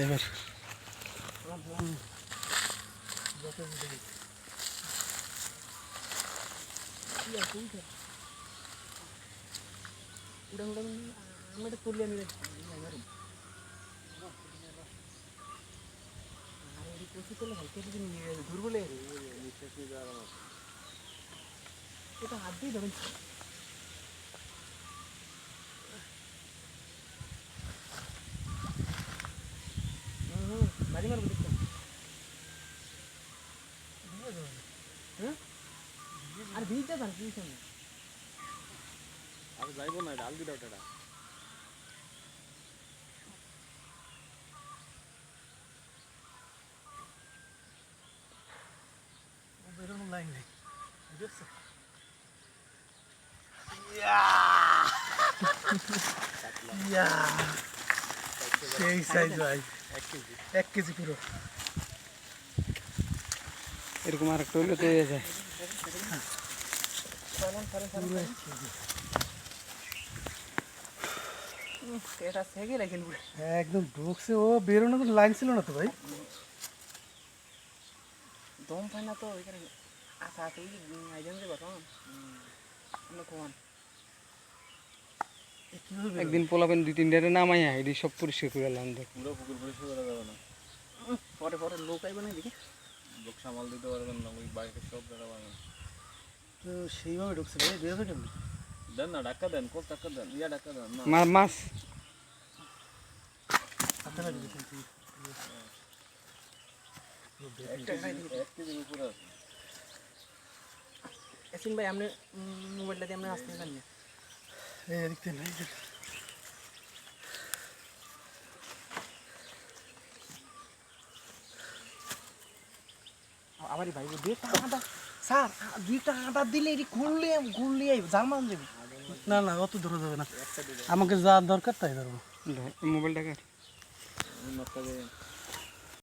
এবার আমরা তুলে নিয়ে দুর্বলে এটা হাত দিয়ে ধরেন বাড়ি মারবো দেখতাম আর ভিজ যাবেন কি সামনে আর যাইবো না ডাল দিটা ওটা বেরোনোর লাইন নেই বুঝেছো সেই সাইজ ভাই 1 কেজি পুরো এরকম আর একটা হইলে তো হয়ে যায় এটা সেগে লাগেন একদম ঢুকছে ও বেরোনোর লাইন ছিল না তো ভাই দম পায় না তো এখানে আশা আছে আইজান যে বর্তমান আমরা কোন একদিন পোলাবেন 2-3 ডেরে নামাই আইডি সব পরিষ্কার করে আনলাম দেখ পুরো পুকুর পরিষ্কার করা যাবে না পরে পরে লোক আইবে না দেখি লোক সামাল দিতে পারবেন না ওই বাইরে সব দাঁড়াবেন তো সেইভাবে ঢুকছে ভাই বেরোবে কেমন দেন না ধাক্কা দেন কোন ধাক্কা দেন ইয়া ধাক্কা দেন না মাছ হাতে লাগবে কিন্তু এক কেজির উপরে আছে এসিন ভাই আপনি মোবাইলটা দিয়ে আপনি আসতে পারেন না এই দেখতে নাই আমারই ভাই দুইটা আটা স্যার দুইটা আটা দিলে এটি ঘুরলে জার্মান যাবে না না অত ধরা যাবে না আমাকে যা দরকার তাই ধরবো মোবাইলটা কার নকটা দেন